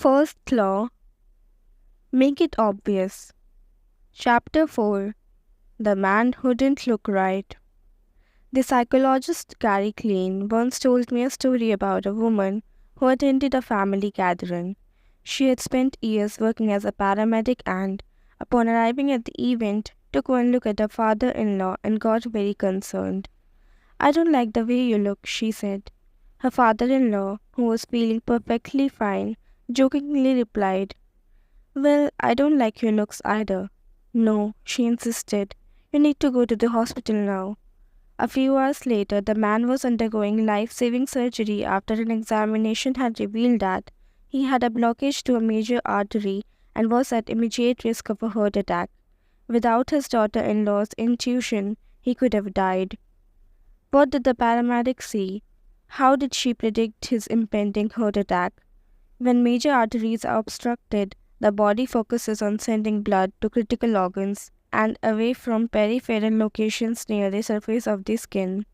First law, make it obvious. Chapter 4, The Man Who Didn't Look Right. The psychologist Gary Klein once told me a story about a woman who attended a family gathering. She had spent years working as a paramedic and, upon arriving at the event, took one look at her father-in-law and got very concerned. "I don't like the way you look," she said. Her father-in-law, who was feeling perfectly fine, jokingly replied, "Well, I don't like your looks either." "No," she insisted. "You need to go to the hospital now." A few hours later, the man was undergoing life-saving surgery after an examination had revealed that he had a blockage to a major artery and was at immediate risk of a heart attack. Without his daughter-in-law's intuition, he could have died. What did the paramedic see? How did she predict his impending heart attack? When major arteries are obstructed, the body focuses on sending blood to critical organs and away from peripheral locations near the surface of the skin.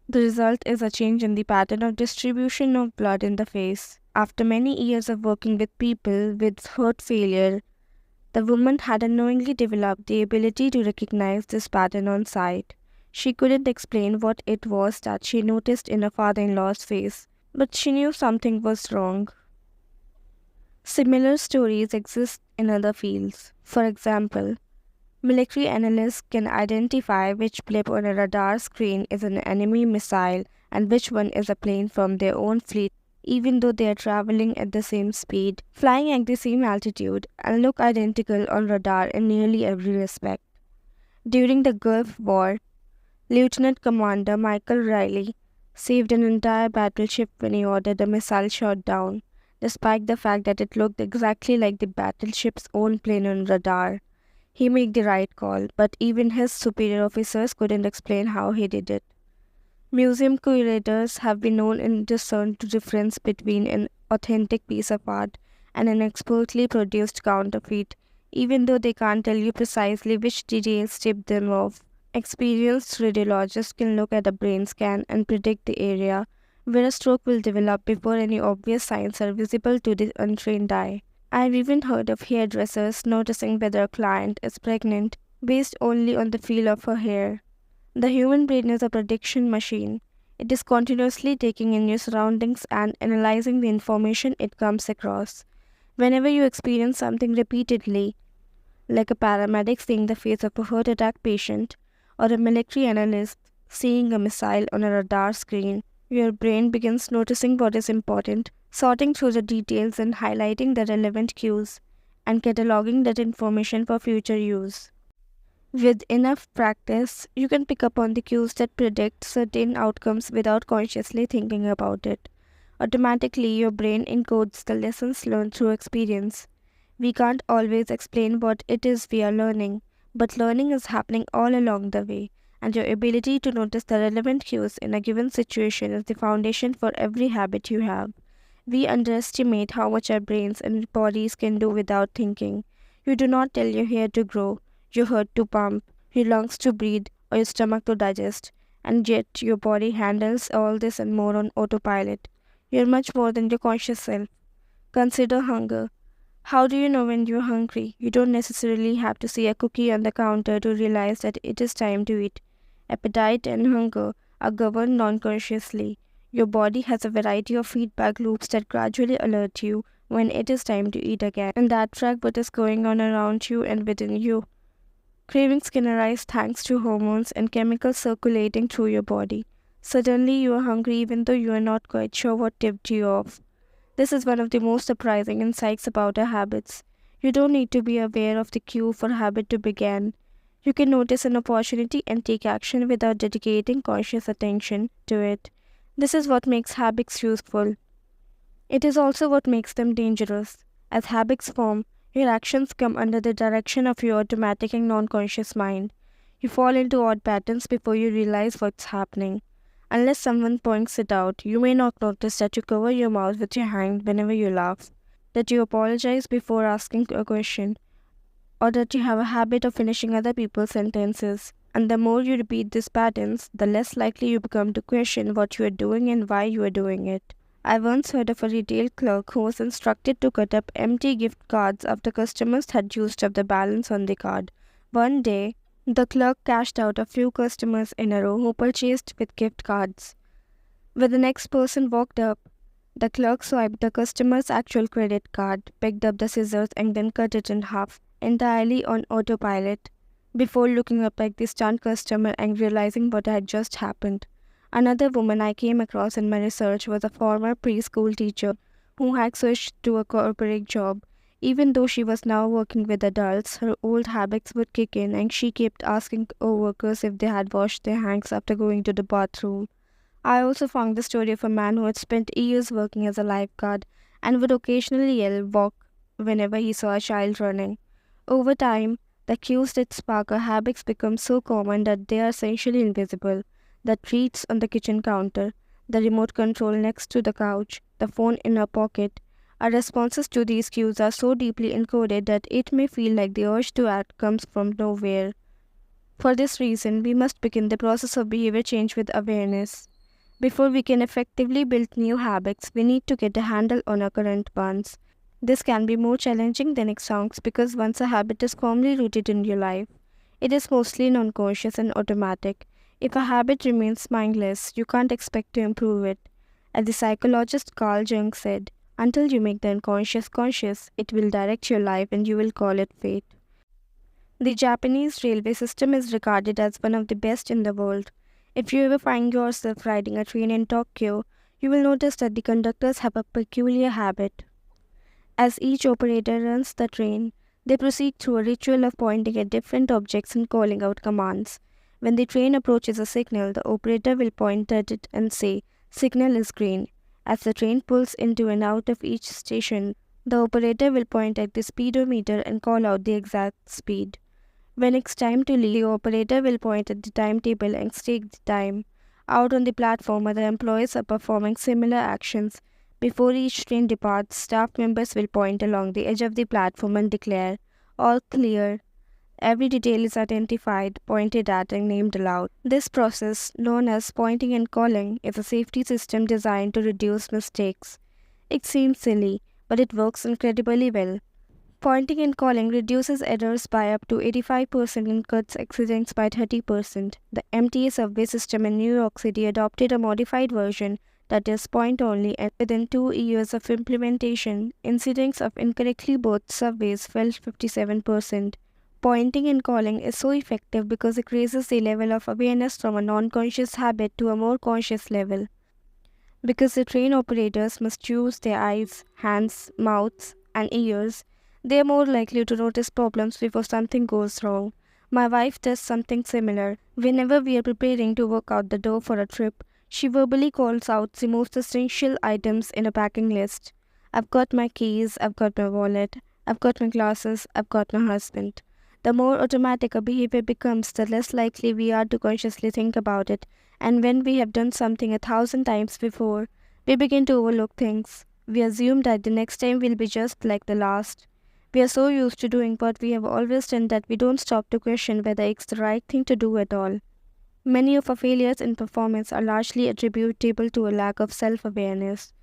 The result is a change in the pattern of distribution of blood in the face. After many years of working with people with heart failure, the woman had unknowingly developed the ability to recognize this pattern on sight. She couldn't explain what it was that she noticed in her father-in-law's face, but she knew something was wrong. Similar stories exist in other fields. For example, military analysts can identify which blip on a radar screen is an enemy missile and which one is a plane from their own fleet, even though they are traveling at the same speed, flying at the same altitude, and look identical on radar in nearly every respect. During the Gulf War, Lieutenant Commander Michael Riley saved an entire battleship when he ordered a missile shot down, despite the fact that it looked exactly like the battleship's own plane on radar. He made the right call, but even his superior officers couldn't explain how he did it. Museum curators have been known to discern the difference between an authentic piece of art and an expertly produced counterfeit, even though they can't tell you precisely which details tipped them off. Experienced radiologists can look at a brain scan and predict the area where a stroke will develop before any obvious signs are visible to the untrained eye. I've even heard of hairdressers noticing whether a client is pregnant based only on the feel of her hair. The human brain is a prediction machine. It is continuously taking in your surroundings and analyzing the information it comes across. Whenever you experience something repeatedly, like a paramedic seeing the face of a heart attack patient, or a military analyst seeing a missile on a radar screen, your brain begins noticing what is important, sorting through the details and highlighting the relevant cues, and cataloging that information for future use. With enough practice, you can pick up on the cues that predict certain outcomes without consciously thinking about it. Automatically, your brain encodes the lessons learned through experience. We can't always explain what it is we are learning, but learning is happening all along the way, and your ability to notice the relevant cues in a given situation is the foundation for every habit you have. We underestimate how much our brains and bodies can do without thinking. You do not tell your hair to grow, your heart to pump, your lungs to breathe, or your stomach to digest, and yet your body handles all this and more on autopilot. You are much more than your conscious self. Consider hunger. How do you know when you're hungry? You don't necessarily have to see a cookie on the counter to realize that it is time to eat. Appetite and hunger are governed non-consciously. Your body has a variety of feedback loops that gradually alert you when it is time to eat again, and that track what is going on around you and within you. Cravings can arise thanks to hormones and chemicals circulating through your body. Suddenly you are hungry even though you are not quite sure what tipped you off. This is one of the most surprising insights about our habits. You don't need to be aware of the cue for a habit to begin. You can notice an opportunity and take action without dedicating conscious attention to it. This is what makes habits useful. It is also what makes them dangerous. As habits form, your actions come under the direction of your automatic and non-conscious mind. You fall into odd patterns before you realize what's happening. Unless someone points it out, you may not notice that you cover your mouth with your hand whenever you laugh, that you apologize before asking a question, or that you have a habit of finishing other people's sentences. And the more you repeat these patterns, the less likely you become to question what you are doing and why you are doing it. I once heard of a retail clerk who was instructed to cut up empty gift cards after customers had used up the balance on the card. One day, the clerk cashed out a few customers in a row who purchased with gift cards. When the next person walked up, the clerk swiped the customer's actual credit card, picked up the scissors, and then cut it in half, entirely on autopilot, before looking up at the stunned customer and realizing what had just happened. Another woman I came across in my research was a former preschool teacher who had switched to a corporate job. Even though she was now working with adults, her old habits would kick in and she kept asking coworkers if they had washed their hands after going to the bathroom. I also found the story of a man who had spent years working as a lifeguard and would occasionally yell walk whenever he saw a child running. Over time, the cues that spark our habits become so common that they are essentially invisible. The treats on the kitchen counter, the remote control next to the couch, the phone in our pocket. Our responses to these cues are so deeply encoded that it may feel like the urge to act comes from nowhere. For this reason, we must begin the process of behavior change with awareness. Before we can effectively build new habits, we need to get a handle on our current ones. This can be more challenging than it sounds because once a habit is firmly rooted in your life, it is mostly non-conscious and automatic. If a habit remains mindless, you can't expect to improve it. As the psychologist Carl Jung said, until you make the unconscious conscious, it will direct your life and you will call it fate. The Japanese railway system is regarded as one of the best in the world. If you ever find yourself riding a train in Tokyo, you will notice that the conductors have a peculiar habit. As each operator runs the train, they proceed through a ritual of pointing at different objects and calling out commands. When the train approaches a signal, the operator will point at it and say, "Signal is green." As the train pulls into and out of each station, the operator will point at the speedometer and call out the exact speed. When it's time to leave, the operator will point at the timetable and state the time. Out on the platform, other employees are performing similar actions. Before each train departs, staff members will point along the edge of the platform and declare, "All clear." Every detail is identified, pointed at, and named aloud. This process, known as pointing and calling, is a safety system designed to reduce mistakes. It seems silly, but it works incredibly well. Pointing and calling reduces errors by up to 85% and cuts accidents by 30%. The MTA subway system in New York City adopted a modified version that is point only, and within 2 years of implementation, incidents of incorrectly boarded subways fell 57%. Pointing and calling is so effective because it raises the level of awareness from a non-conscious habit to a more conscious level. Because the train operators must use their eyes, hands, mouths, and ears, they are more likely to notice problems before something goes wrong. My wife does something similar. Whenever we are preparing to walk out the door for a trip, she verbally calls out the most essential items in a packing list. "I've got my keys, I've got my wallet, I've got my glasses, I've got my husband." The more automatic a behavior becomes, the less likely we are to consciously think about it, and when we have done something 1,000 times before, we begin to overlook things. We assume that the next time will be just like the last. We are so used to doing what we have always done that we don't stop to question whether it's the right thing to do at all. Many of our failures in performance are largely attributable to a lack of self-awareness.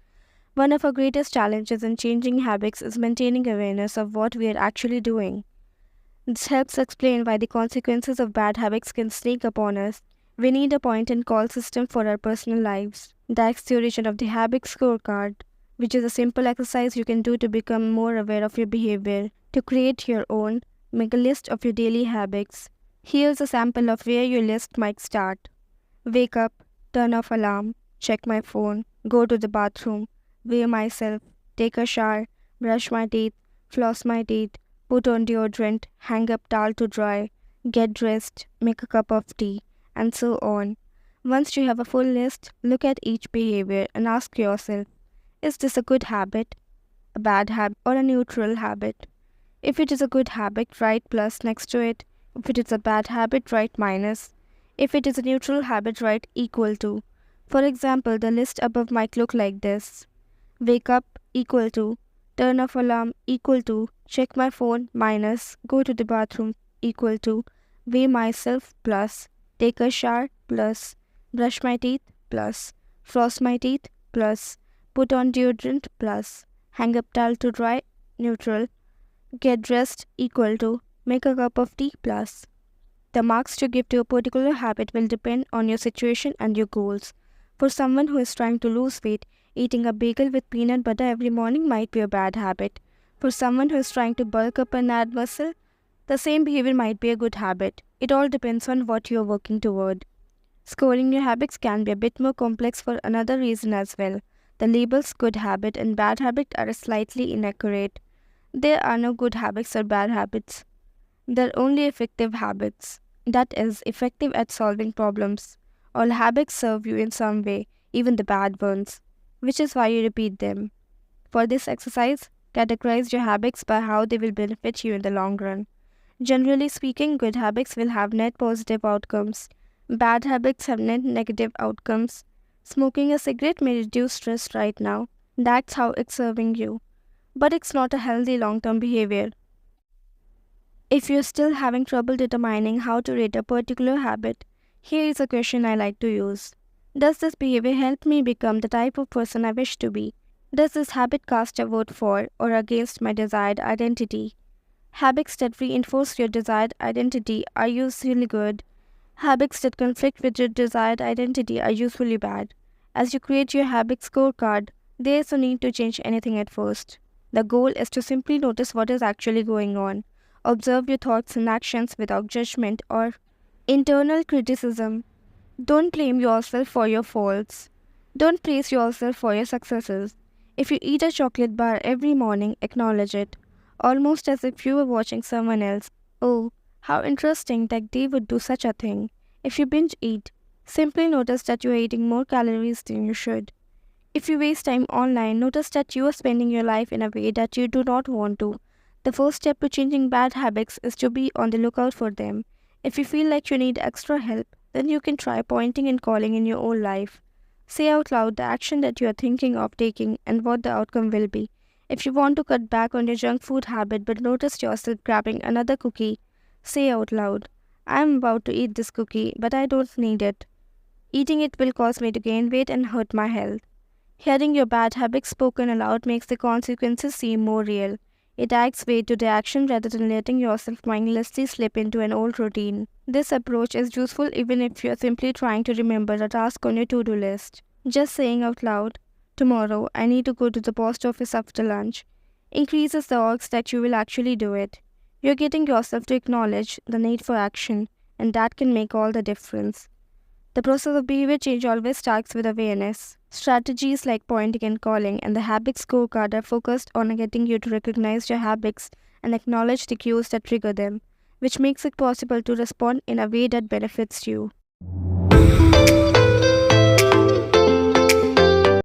One of our greatest challenges in changing habits is maintaining awareness of what we are actually doing. This helps explain why the consequences of bad habits can sneak upon us. We need a point and call system for our personal lives. The exploration of the habit scorecard, which is a simple exercise you can do to become more aware of your behavior. To create your own, make a list of your daily habits. Here's a sample of where your list might start. Wake up, turn off alarm, check my phone, go to the bathroom, weigh myself, take a shower, brush my teeth, floss my teeth, put on deodorant, hang up towel to dry, get dressed, make a cup of tea, and so on. Once you have a full list, look at each behavior and ask yourself, is this a good habit, a bad habit, or a neutral habit? If it is a good habit, write plus next to it. If it is a bad habit, write minus. If it is a neutral habit, write equal to. For example, the list above might look like this. Wake up equal to, turn off alarm equal to, check my phone minus, go to the bathroom equal to, weigh myself plus, take a shower plus, brush my teeth plus, floss my teeth plus, put on deodorant plus, hang up towel to dry neutral, get dressed equal to, make a cup of tea plus. The marks you give to a particular habit will depend on your situation and your goals. For someone who is trying to lose weight, eating a bagel with peanut butter every morning might be a bad habit. For someone who is trying to bulk up and add muscle, the same behavior might be a good habit. It all depends on what you are working toward. Scoring your habits can be a bit more complex for another reason as well. The labels good habit and bad habit are slightly inaccurate. There are no good habits or bad habits. There are only effective habits. That is, effective at solving problems. All habits serve you in some way, even the bad ones, which is why you repeat them. For this exercise, categorize your habits by how they will benefit you in the long run. Generally speaking, good habits will have net positive outcomes. Bad habits have net negative outcomes. Smoking a cigarette may reduce stress right now. That's how it's serving you. But it's not a healthy long-term behavior. If you're still having trouble determining how to rate a particular habit, here is a question I like to use. Does this behavior help me become the type of person I wish to be? Does this habit cast a vote for or against my desired identity? Habits that reinforce your desired identity are usually good. Habits that conflict with your desired identity are usually bad. As you create your habit scorecard, there is no need to change anything at first. The goal is to simply notice what is actually going on. Observe your thoughts and actions without judgment or internal criticism. Don't blame yourself for your faults. Don't praise yourself for your successes. If you eat a chocolate bar every morning, acknowledge it, almost as if you were watching someone else. Oh, how interesting that they would do such a thing. If you binge eat, simply notice that you are eating more calories than you should. If you waste time online, notice that you are spending your life in a way that you do not want to. The first step to changing bad habits is to be on the lookout for them. If you feel like you need extra help, then you can try pointing and calling in your own life. Say out loud the action that you are thinking of taking and what the outcome will be. If you want to cut back on your junk food habit but notice yourself grabbing another cookie, say out loud, I am about to eat this cookie, but I don't need it. Eating it will cause me to gain weight and hurt my health. Hearing your bad habits spoken aloud makes the consequences seem more real. It adds weight to the action rather than letting yourself mindlessly slip into an old routine. This approach is useful even if you are simply trying to remember a task on your to-do list. Just saying out loud, tomorrow I need to go to the post office after lunch, increases the odds that you will actually do it. You're getting yourself to acknowledge the need for action, and that can make all the difference. The process of behavior change always starts with awareness. Strategies like pointing and calling and the habit scorecard are focused on getting you to recognize your habits and acknowledge the cues that trigger them, which makes it possible to respond in a way that benefits you.